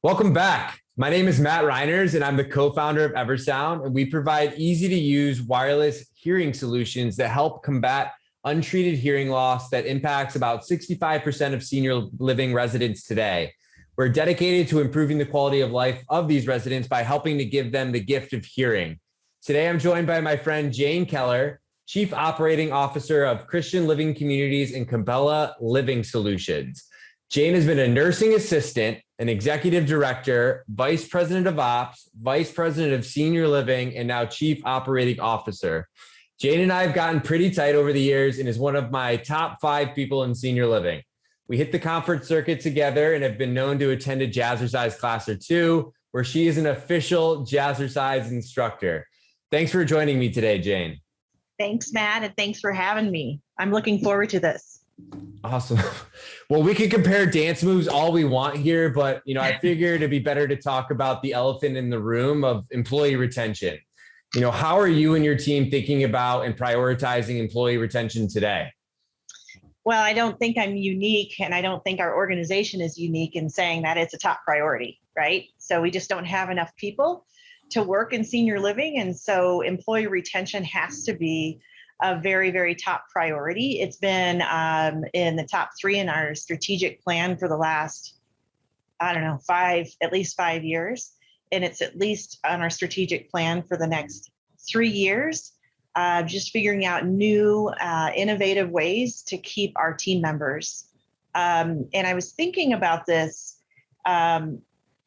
Welcome back. My name is Matt Reiners, and I'm the co-founder of Eversound, and we provide easy-to-use wireless hearing solutions that help combat untreated hearing loss that impacts about 65% of senior living residents today. We're dedicated to improving the quality of life of these residents by helping to give them the gift of hearing. Today, I'm joined by my friend Jayne Keller, Chief Operating Officer of Christian Living Communities and Cabela Living Solutions. Jayne has been a nursing assistant, an executive director, vice president of ops, vice president of senior living, and now chief operating officer. Jayne and I have gotten pretty tight over the years and is one of my top 5 people in senior living. We hit the conference circuit together and have been known to attend a jazzercise class or two, where she is an official jazzercise instructor. Thanks for joining me today, Jayne. Thanks, Matt, and thanks for having me. I'm looking forward to this. Awesome. Well, we can compare dance moves all we want here, but I figured it'd be better to talk about the elephant in the room of employee retention. How are you and your team thinking about and prioritizing employee retention today? Well, I don't think I'm unique, and I don't think our organization is unique in saying that it's a top priority, right? So we just don't have enough people to work in senior living, and so employee retention has to be a very, very top priority. It's been in the top 3 in our strategic plan for the last, at least 5 years. And it's at least on our strategic plan for the next 3 years, just figuring out new, innovative ways to keep our team members. And I was thinking about this.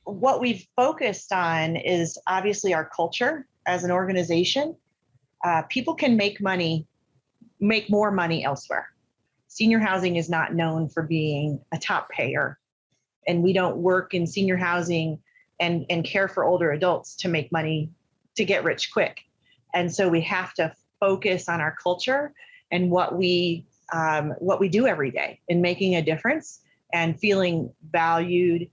What we've focused on is obviously our culture as an organization. People can make more money elsewhere. Senior housing is not known for being a top payer, and we don't work in senior housing and care for older adults to make money to get rich quick. And so we have to focus on our culture and what we do every day in making a difference and feeling valued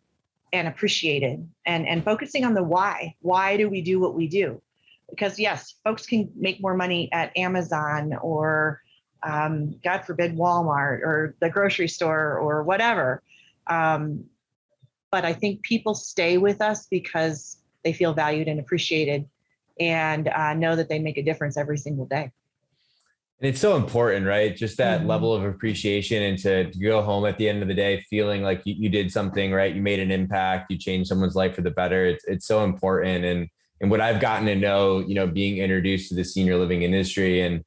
and appreciated, and focusing on the why. Why do we do what we do? Because yes, folks can make more money at Amazon or, God forbid, Walmart or the grocery store or whatever. But I think people stay with us because they feel valued and appreciated, and know that they make a difference every single day. And it's so important, right? Just that level of appreciation, and to go home at the end of the day feeling like you did something, right? You made an impact, you changed someone's life for the better. It's so important. And what I've gotten to know, being introduced to the senior living industry. And,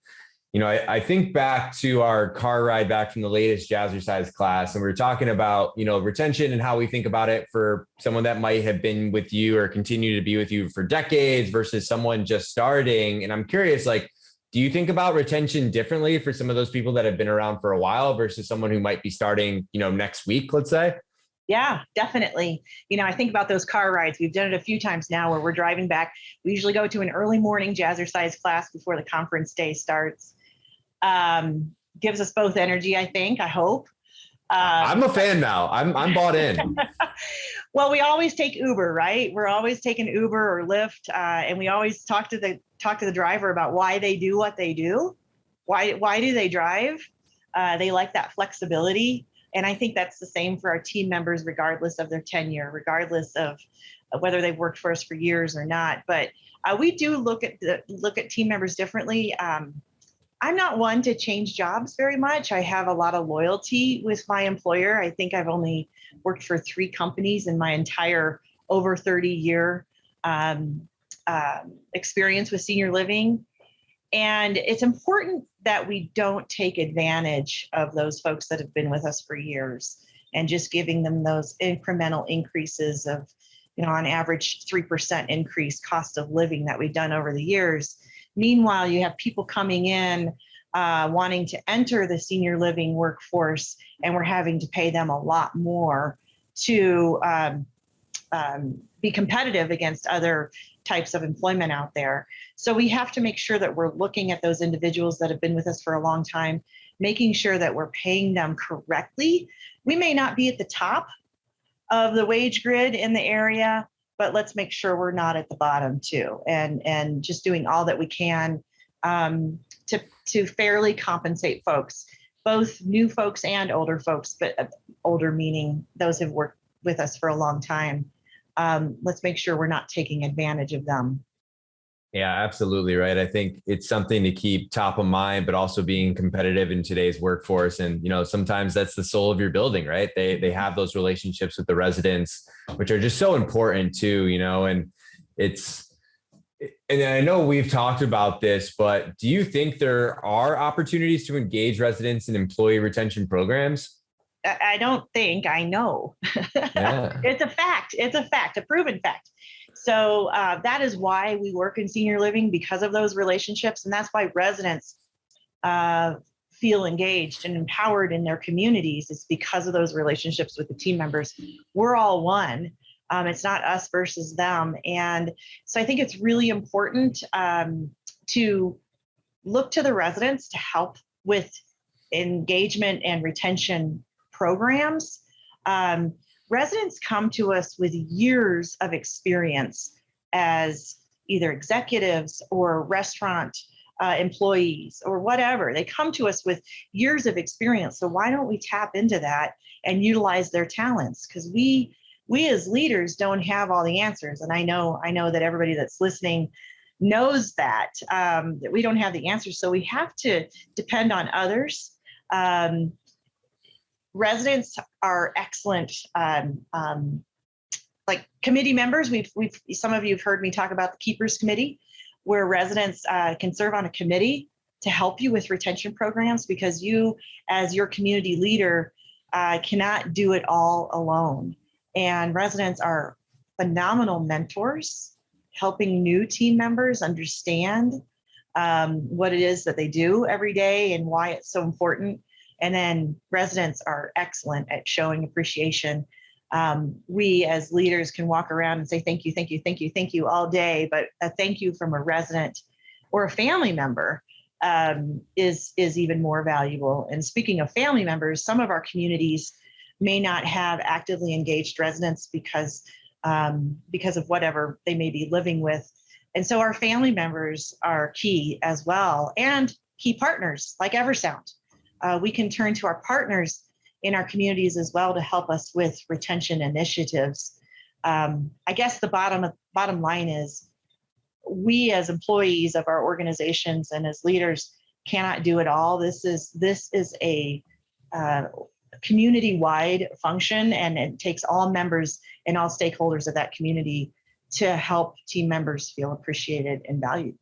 I think back to our car ride back from the latest jazzercise class, and we were talking about, retention and how we think about it for someone that might have been with you or continue to be with you for decades versus someone just starting. And I'm curious, do you think about retention differently for some of those people that have been around for a while versus someone who might be starting, next week, let's say? Yeah, definitely. I think about those car rides. We've done it a few times now where we're driving back. We usually go to an early morning jazzercise class before the conference day starts. Gives us both energy, I think, I hope. I'm a fan now. I'm bought in. Well, we always take Uber, right? We're always taking Uber or Lyft, and we always talk to the driver about why they do what they do. Why do they drive? They like that flexibility. And I think that's the same for our team members, regardless of their tenure, regardless of whether they've worked for us for years or not. But we do look at team members differently. I'm not one to change jobs very much. I have a lot of loyalty with my employer. I think I've only worked for 3 companies in my entire over 30-year experience with senior living. And it's important that we don't take advantage of those folks that have been with us for years and just giving them those incremental increases of, on average 3% increase cost of living that we've done over the years. Meanwhile, you have people coming in wanting to enter the senior living workforce, and we're having to pay them a lot more to be competitive against other types of employment out there. So we have to make sure that we're looking at those individuals that have been with us for a long time, making sure that we're paying them correctly. We may not be at the top of the wage grid in the area, but let's make sure we're not at the bottom too, and just doing all that we can to fairly compensate folks, both new folks and older folks, but older meaning those who've worked with us for a long time. let's make sure we're not taking advantage of them. Yeah, absolutely right. I think it's something to keep top of mind, but also being competitive in today's workforce. And, sometimes that's the soul of your building, right? They have those relationships with the residents, which are just so important too, and and I know we've talked about this, but do you think there are opportunities to engage residents in employee retention programs? I don't think, I know. Yeah. It's a fact. It's a fact, a proven fact. So that is why we work in senior living, because of those relationships. And that's why residents feel engaged and empowered in their communities. It's because of those relationships with the team members. We're all one. It's not us versus them. And so I think it's really important to look to the residents to help with engagement and retention programs. Residents come to us with years of experience as either executives or restaurant employees or whatever. They come to us with years of experience. So why don't we tap into that and utilize their talents? Because we as leaders don't have all the answers. And I know that everybody that's listening knows that we don't have the answers. So we have to depend on others. Residents are excellent, like committee members. We've some of you have heard me talk about the Keepers Committee, where residents can serve on a committee to help you with retention programs, because you, as your community leader, cannot do it all alone. And residents are phenomenal mentors, helping new team members understand what it is that they do every day and why it's so important. And then residents are excellent at showing appreciation. We as leaders can walk around and say, thank you, thank you, thank you, thank you all day. But a thank you from a resident or a family member is even more valuable. And speaking of family members, some of our communities may not have actively engaged residents because of whatever they may be living with. And so our family members are key as well, and key partners like Eversound. We can turn to our partners in our communities as well to help us with retention initiatives. I guess the bottom line is, we as employees of our organizations and as leaders cannot do it all. This is a community-wide function, and it takes all members and all stakeholders of that community to help team members feel appreciated and valued.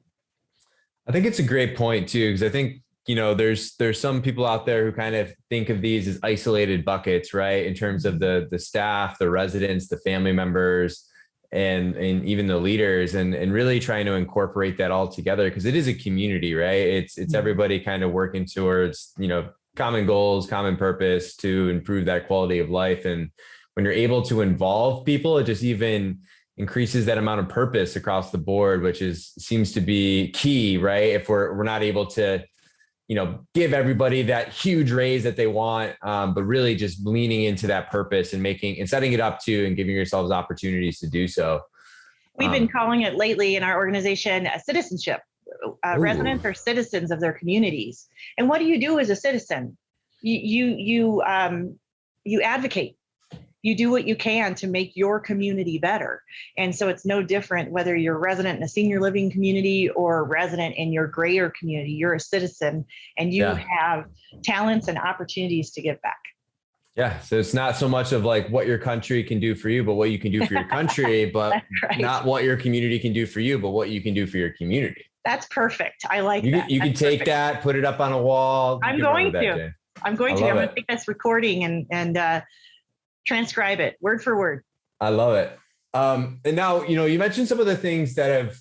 I think it's a great point too, because I think there's some people out there who kind of think of these as isolated buckets, right? In terms of the staff, the residents, the family members, and even the leaders, and really trying to incorporate that all together, because it is a community, right? It's everybody kind of working towards, common goals, common purpose to improve that quality of life. And when you're able to involve people, it just even increases that amount of purpose across the board, which seems to be key, right? If we're not able to give everybody that huge raise that they want, but really just leaning into that purpose and setting it up to, and giving yourselves opportunities to do so. We've been calling it lately in our organization citizenship. Residents are citizens of their communities. And what do you do as a citizen? You advocate. You do what you can to make your community better. And so it's no different whether you're a resident in a senior living community or a resident in your greater community. You're a citizen, and you have talents and opportunities to give back. Yeah. So it's not so much of like what your country can do for you, but what you can do for your country, but right. Not what your community can do for you, but what you can do for your community. That's perfect. I like that. You can take that, put it up on a wall. I'm going to take this recording and transcribe it word for word. I love it. And now, you mentioned some of the things that have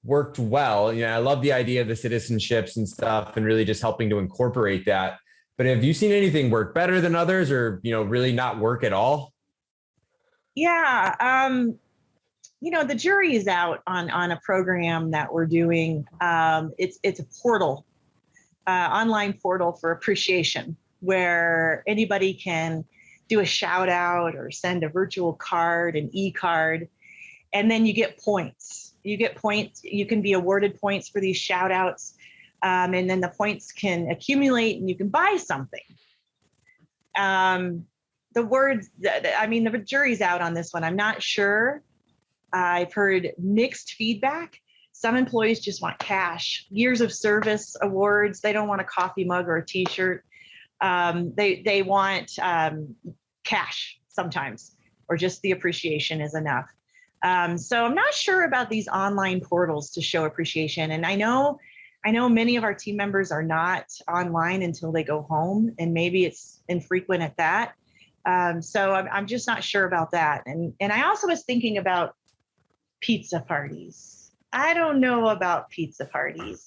worked well. I love the idea of the citizenships and stuff, and really just helping to incorporate that. But have you seen anything work better than others, or, really not work at all? Yeah. The jury is out on a program that we're doing. It's a portal, online portal for appreciation, where anybody can do a shout out or send a virtual card, an e-card, and then you get points. You get points. You can be awarded points for these shout outs. And then the points can accumulate and you can buy something. the words, I mean, the jury's out on this one. I'm not sure. I've heard mixed feedback. Some employees just want cash, years of service awards. They don't want a coffee mug or a t-shirt. They want cash sometimes, or just the appreciation is enough. So I'm not sure about these online portals to show appreciation. And I know many of our team members are not online until they go home, and maybe it's infrequent at that. So I'm just not sure about that. And I also was thinking about pizza parties. I don't know about pizza parties.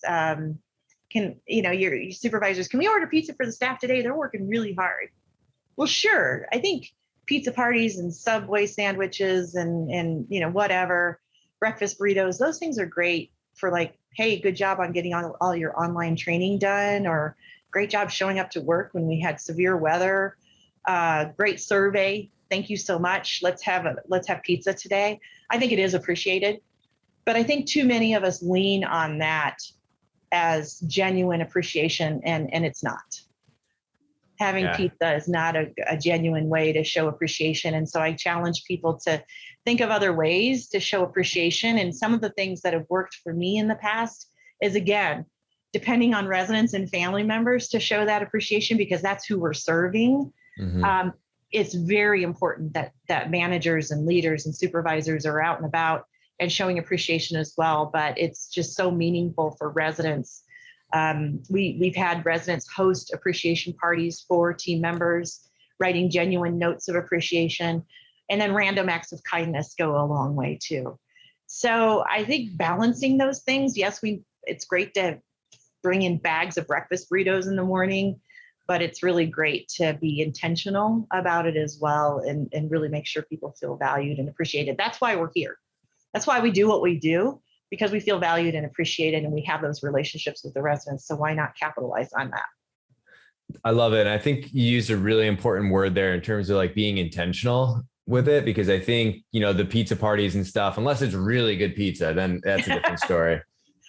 Your supervisors, can we order pizza for the staff today? They're working really hard. Well, sure. I think pizza parties and Subway sandwiches and whatever, breakfast burritos, those things are great for like, hey, good job on getting on all your online training done, or great job showing up to work when we had severe weather. Great survey. Thank you so much. Let's have pizza today. I think it is appreciated, but I think too many of us lean on that as genuine appreciation, and it's not. Having pizza is not a genuine way to show appreciation. And so I challenge people to think of other ways to show appreciation. And some of the things that have worked for me in the past is, again, depending on residents and family members to show that appreciation, because that's who we're serving. Mm-hmm. It's very important that managers and leaders and supervisors are out and about and showing appreciation as well. But it's just so meaningful for residents. We've had residents host appreciation parties for team members, writing genuine notes of appreciation, and then random acts of kindness go a long way too. So I think balancing those things, yes, it's great to bring in bags of breakfast burritos in the morning, but it's really great to be intentional about it as well, and really make sure people feel valued and appreciated. That's why we're here. That's why we do what we do, because we feel valued and appreciated, and we have those relationships with the residents. So why not capitalize on that? I love it. And I think you used a really important word there in terms of like being intentional with it, because I think, the pizza parties and stuff, unless it's really good pizza, then that's a different story.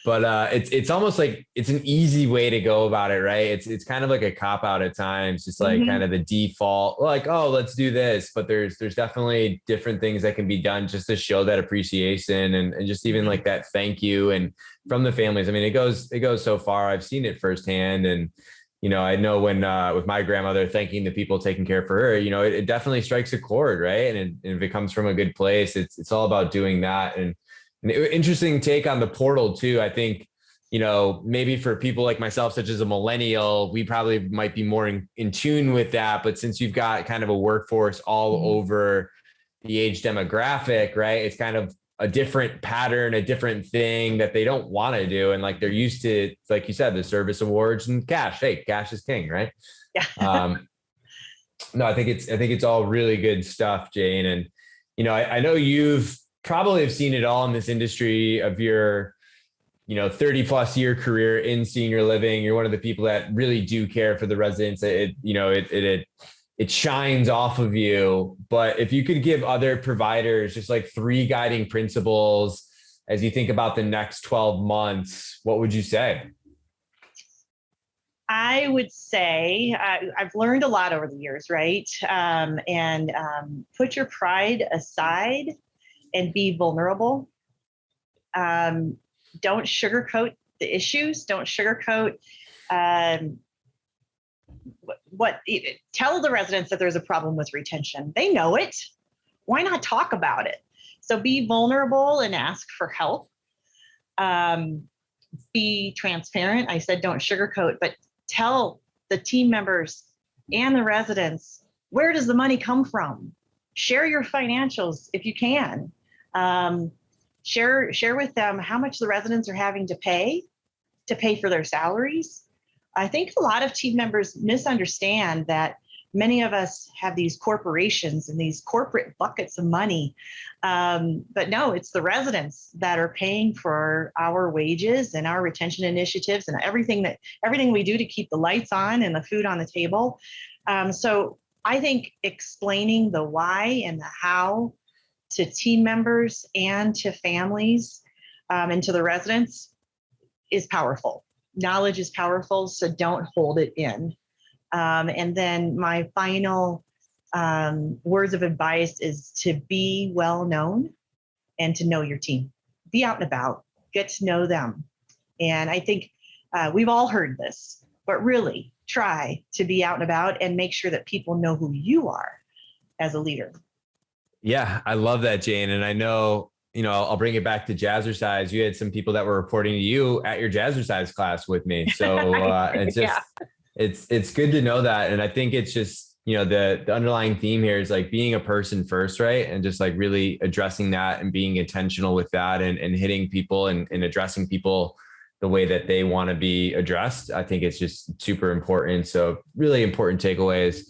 But it's almost like it's an easy way to go about it, right? It's kind of like a cop out at times, just like kind of the default, like, oh, let's do this. But there's definitely different things that can be done just to show that appreciation and just even like that thank you. And from the families, I mean, it goes so far. I've seen it firsthand. And, I know when with my grandmother thanking the people taking care for her, it definitely strikes a chord, right? And if it comes from a good place, it's all about doing that. And an interesting take on the portal too. I think, maybe for people like myself, such as a millennial, we probably might be more in tune with that. But since you've got kind of a workforce all over the age demographic, right? It's kind of a different pattern, a different thing that they don't want to do. And like, they're used to, like you said, the service awards and cash. Hey, cash is king, right? Yeah. No, I think it's all really good stuff, Jayne. And, I know you've probably have seen it all in this industry of your, 30 plus year career in senior living. You're one of the people that really do care for the residents. It shines off of you. But if you could give other providers just like 3 guiding principles as you think about the next 12 months, what would you say? I would say I've learned a lot over the years, right? And put your pride aside and be vulnerable. Don't sugarcoat the issues. Don't sugarcoat tell the residents that there's a problem with retention. They know it. Why not talk about it? So be vulnerable and ask for help. Be transparent. I said don't sugarcoat, but tell the team members and the residents, where does the money come from? Share your financials if you can. Share with them how much the residents are having to pay for their salaries. I think a lot of team members misunderstand that many of us have these corporations and these corporate buckets of money. But no, it's the residents that are paying for our wages and our retention initiatives and everything we do to keep the lights on and the food on the table. So I think explaining the why and the how to team members and to families and to the residents is powerful. Knowledge is powerful, so don't hold it in. And then my final words of advice is to be well known and to know your team. Be out and about, get to know them. And I think we've all heard this, but really try to be out and about and make sure that people know who you are as a leader. Yeah, I love that, Jayne. And I know, I'll bring it back to Jazzercise. You had some people that were reporting to you at your Jazzercise class with me. So it's just, it's good to know that. And I think it's just, the underlying theme here is like being a person first, right? And just like really addressing that and being intentional with that and hitting people and addressing people the way that they want to be addressed. I think it's just super important. So really important takeaways.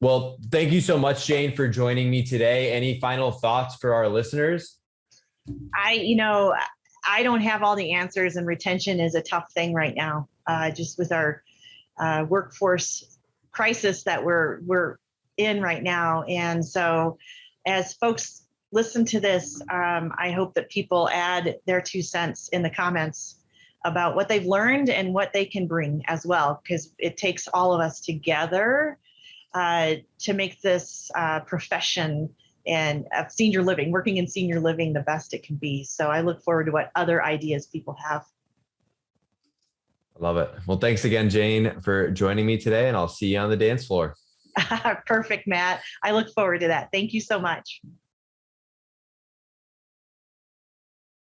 Well, thank you so much, Jayne, for joining me today. Any final thoughts for our listeners? I don't have all the answers, and retention is a tough thing right now, just with our workforce crisis that we're in right now. And so as folks listen to this, I hope that people add their 2 cents in the comments about what they've learned and what they can bring as well, because it takes all of us together to make this profession and senior living, working in senior living, the best it can be. So I look forward to what other ideas people have. I love it. Well, thanks again, Jayne, for joining me today, and I'll see you on the dance floor. Perfect, Matt. I look forward to that. Thank you so much.